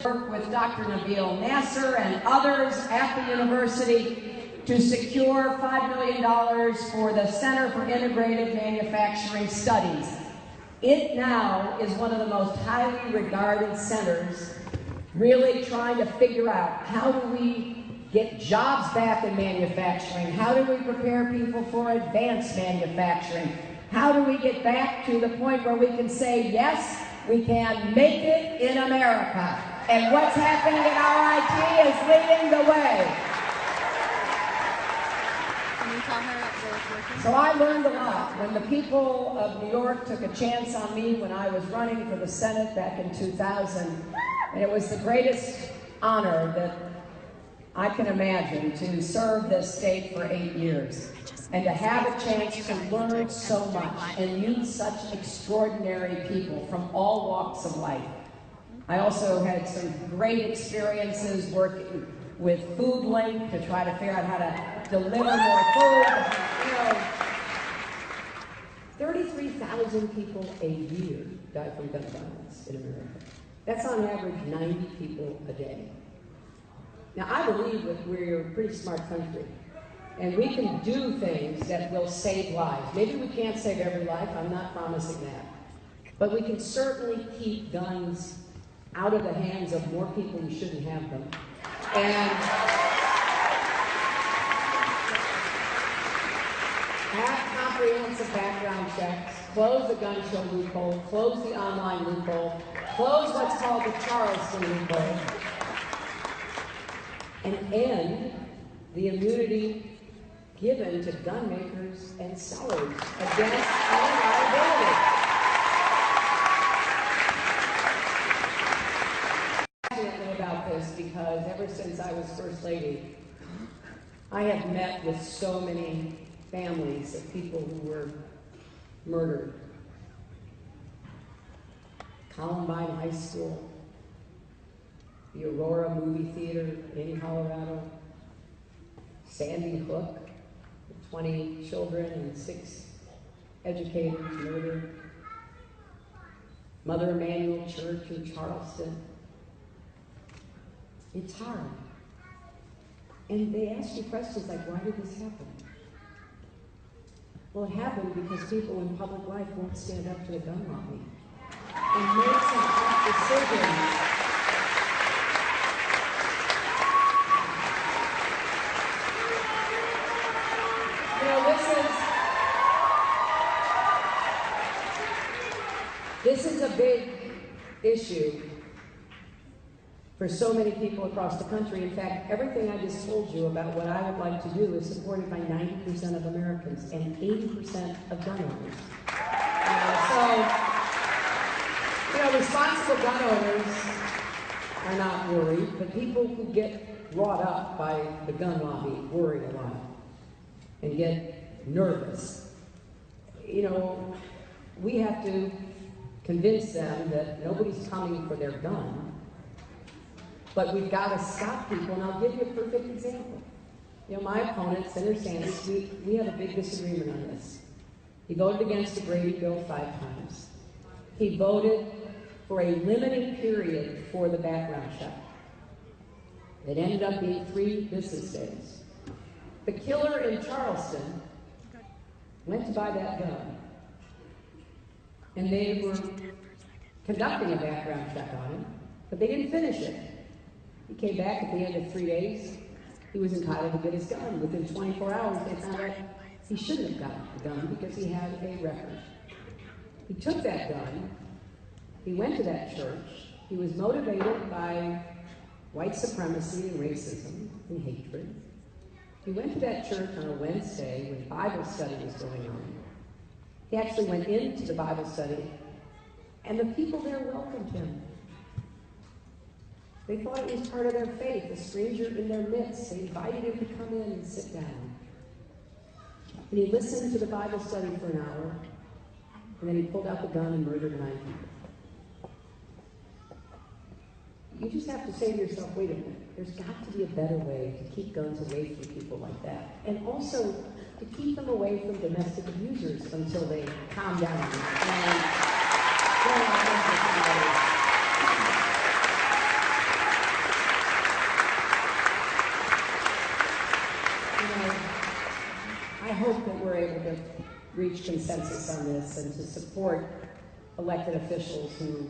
Work with Dr. Nabil Nasser and others at the university to secure $5 million for the Center for Integrated Manufacturing Studies. It now is one of the most highly regarded centers, really trying to figure out how do we get jobs back in manufacturing, how do we prepare people for advanced manufacturing, how do we get back to the point where we can say, yes, we can make it in America. And what's happening in RIT is leading the way. Can you tell her that it's working? So I learned a lot. When the people of New York took a chance on me when I was running for the Senate back in 2000, and it was the greatest honor that I can imagine to serve this state for 8 years and to have a chance to learn so much and meet such extraordinary people from all walks of life. I also had some great experiences working with Food Link to try to figure out how to deliver more food. You know, 33,000 people a year die from gun violence in America. That's on average 90 people a day. Now, I believe that we're a pretty smart country, and we can do things that will save lives. Maybe we can't save every life, I'm not promising that. But we can certainly keep guns out of the hands of more people who shouldn't have them. And have comprehensive background checks, close the gun show loophole, close the online loophole, close what's called the Charleston loophole, and end the immunity given to gun makers and sellers against any liability. About this because ever since I was First Lady, I have met with so many families of people who were murdered. Columbine High School, the Aurora movie theater in Colorado, Sandy Hook, 20 children and 6 educators murdered, Mother Emanuel Church in Charleston. It's hard. And they ask you questions like, why did this happen? Well, it happened because people in public life won't stand up to the gun lobby and make some tough decisions. You know, this is a big issue for so many people across the country. In fact, everything I just told you about what I would like to do is supported by 90% of Americans and 80% of gun owners. So, you know, responsible gun owners are not worried, but people who get wrought up by the gun lobby worry a lot and get nervous. You know, we have to convince them that nobody's coming for their gun, but we've got to stop people, and I'll give you a perfect example. You know, my opponent, Senator Sanders, we have a big disagreement on this. He voted against the Brady Bill 5 times. He voted for a limiting period for the background check. It ended up being 3 business days. The killer in Charleston went to buy that gun, and they were conducting a background check on him, but they didn't finish it. He came back at the end of 3 days. He was entitled to get his gun. Within 24 hours, they found out he shouldn't have gotten the gun because he had a record. He took that gun. He went to that church. He was motivated by white supremacy and racism and hatred. He went to that church on a Wednesday when Bible study was going on. He actually went into the Bible study, and the people there welcomed him. They thought it was part of their faith, a stranger in their midst. They invited him to come in and sit down. And he listened to the Bible study for an hour, and then he pulled out the gun and murdered 9 people. You just have to say to yourself, wait a minute, there's got to be a better way to keep guns away from people like that. And also to keep them away from domestic abusers until they calm down. And reach consensus on this and to support elected officials who,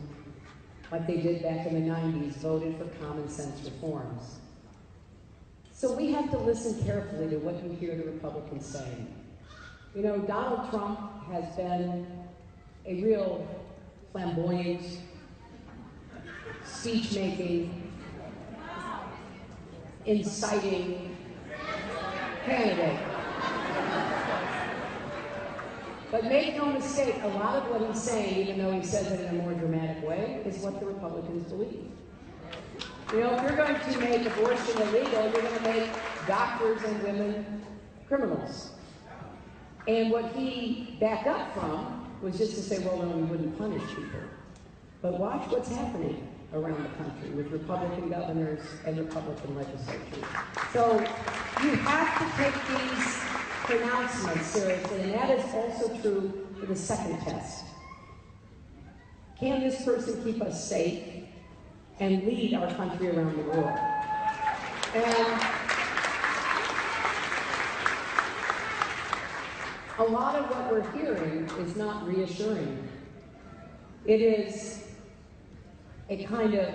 like they did back in the 90s, voted for common sense reforms. So we have to listen carefully to what you hear the Republicans saying. You know, Donald Trump has been a real flamboyant, speech-making, inciting candidate. But make no mistake, a lot of what he's saying, even though he says it in a more dramatic way, is what the Republicans believe. You know, if you're going to make abortion illegal, you're going to make doctors and women criminals. And what he backed up from was just to say, well, no, we wouldn't punish people. But watch what's happening around the country with Republican governors and Republican legislatures. So you have to take these pronouncements seriously, and that is also true for the second test. Can this person keep us safe and lead our country around the world? And a lot of what we're hearing is not reassuring. It is a kind of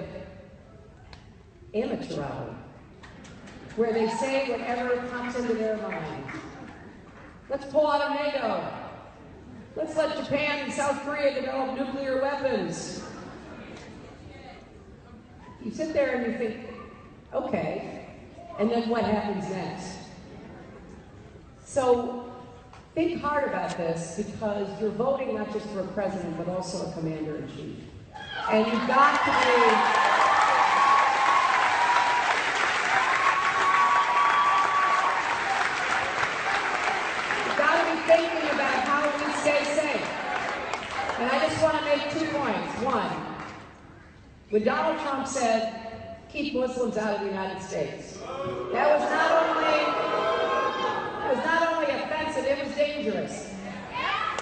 amateur hour where they say whatever pops into their mind. Let's pull out of NATO. Let's let Japan and South Korea develop nuclear weapons. You sit there and you think, okay, and then what happens next? So think hard about this, because you're voting not just for a president, but also a commander-in-chief. And you've got to be thinking about how we stay safe. And I just want to make 2 points. One, when Donald Trump said, keep Muslims out of the United States, that was not only offensive, it was dangerous.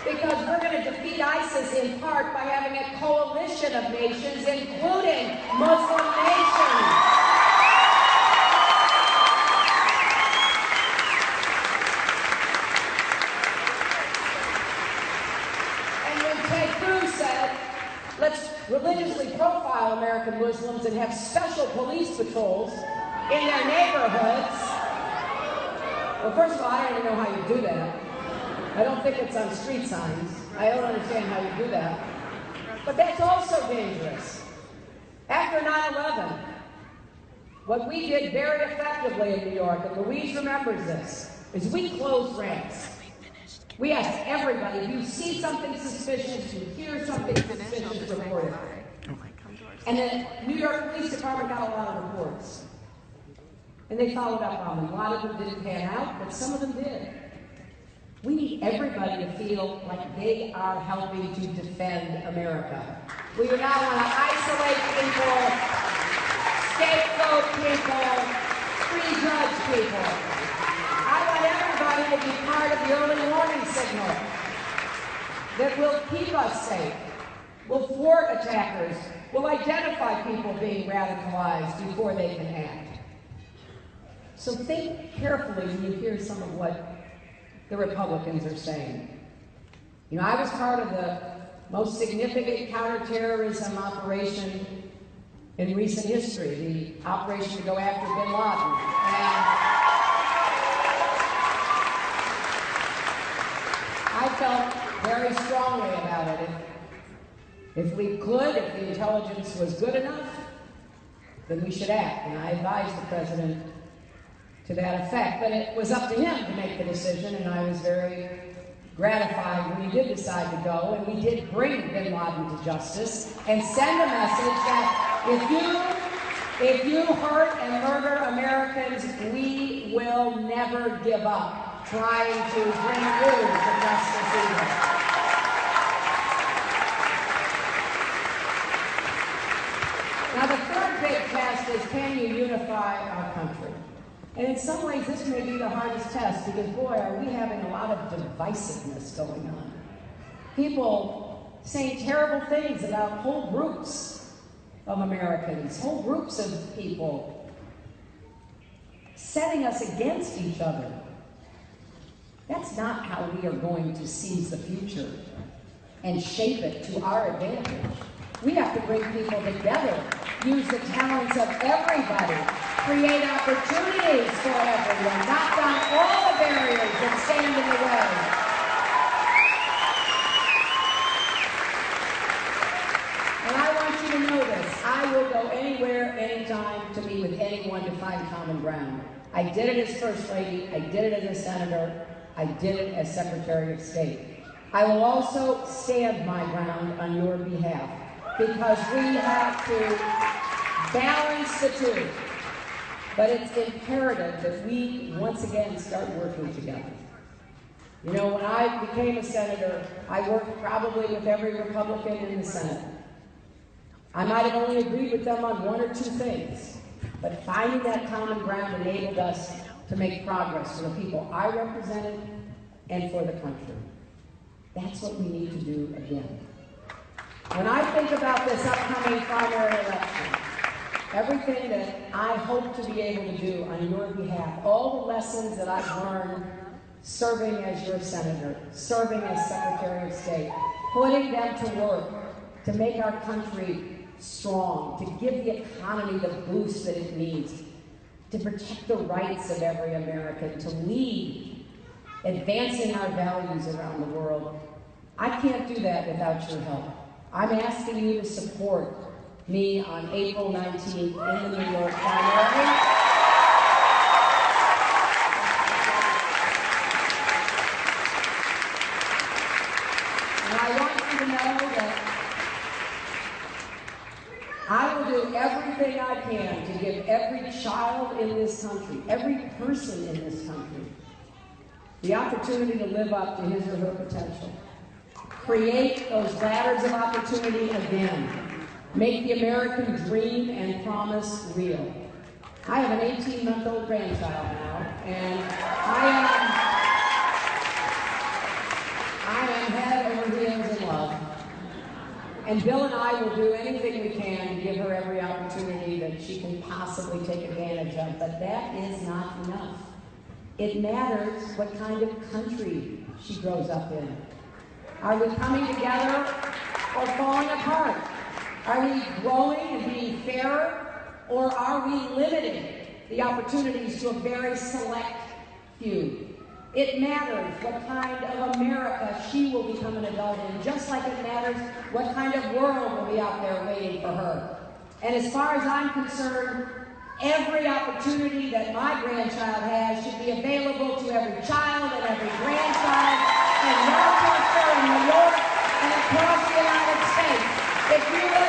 Because we're going to defeat ISIS in part by having a coalition of nations, including Muslim nations. And when Ted Cruz said, let's religiously profile American Muslims and have special police patrols in their neighborhoods. Well, first of all, I don't even know how you do that. I don't think it's on street signs. I don't understand how you do that. But that's also dangerous. After 9/11, what we did very effectively in New York, and Louise remembers this, is we closed ranks. We asked everybody, if you see something suspicious, you hear something suspicious, report it. And then New York Police Department got a lot of reports. And they followed up on them. A lot of them didn't pan out, but some of them did. We need everybody to feel like they are helping to defend America. We do not want to isolate people, scapegoat people, prejudge people. I want everybody to be part of the early warning signal that will keep us safe, will thwart attackers, will identify people being radicalized before they can act. So think carefully when you hear some of what the Republicans are saying. You know, I was part of the most significant counterterrorism operation in recent history, the operation to go after bin Laden. And I felt very strongly about it. If we could, if the intelligence was good enough, then we should act. And I advised the president to that effect. But it was up to him to make the decision, and I was very gratified when he did decide to go, and we did bring bin Laden to justice and send a message that if you hurt and murder Americans, we will never give up trying to bring you to justice either. Now the third big test is, can you unify our country? And in some ways, this may be the hardest test, because, boy, are we having a lot of divisiveness going on. People saying terrible things about whole groups of Americans, whole groups of people, setting us against each other. That's not how we are going to seize the future and shape it to our advantage. We have to bring people together, use the talents of everybody, create opportunities for everyone, knock down all the barriers that stand in the way. And I want you to know this. I will go anywhere, anytime to meet with anyone to find common ground. I did it as First Lady. I did it as a Senator. I did it as Secretary of State. I will also stand my ground on your behalf because we have to balance the two. But it's imperative that we once again start working together. You know, when I became a senator, I worked probably with every Republican in the Senate. I might have only agreed with them on one or two things, but finding that common ground enabled us to make progress for the people I represented and for the country. That's what we need to do again. When I think about this upcoming primary election, everything that I hope to be able to do on your behalf, all the lessons that I've learned serving as your senator, serving as Secretary of State, putting them to work to make our country strong, to give the economy the boost that it needs, to protect the rights of every American, to lead, advancing our values around the world. I can't do that without your help. I'm asking you to support me on April 19th in the New York primary. And I want you to know that I will do everything I can to give every child in this country, every person in this country, the opportunity to live up to his or her potential. Create those ladders of opportunity again. Make the American dream and promise real. I have an 18-month-old grandchild now, and I am head over heels in love. And Bill and I will do anything we can to give her every opportunity that she can possibly take advantage of, but that is not enough. It matters what kind of country she grows up in. Are we coming together or falling apart? Are we growing and being fairer, or are we limiting the opportunities to a very select few? It matters what kind of America she will become an adult in, just like it matters what kind of world will be out there waiting for her. And as far as I'm concerned, every opportunity that my grandchild has should be available to every child and every grandchild in Rochester and New York and across the United States. If you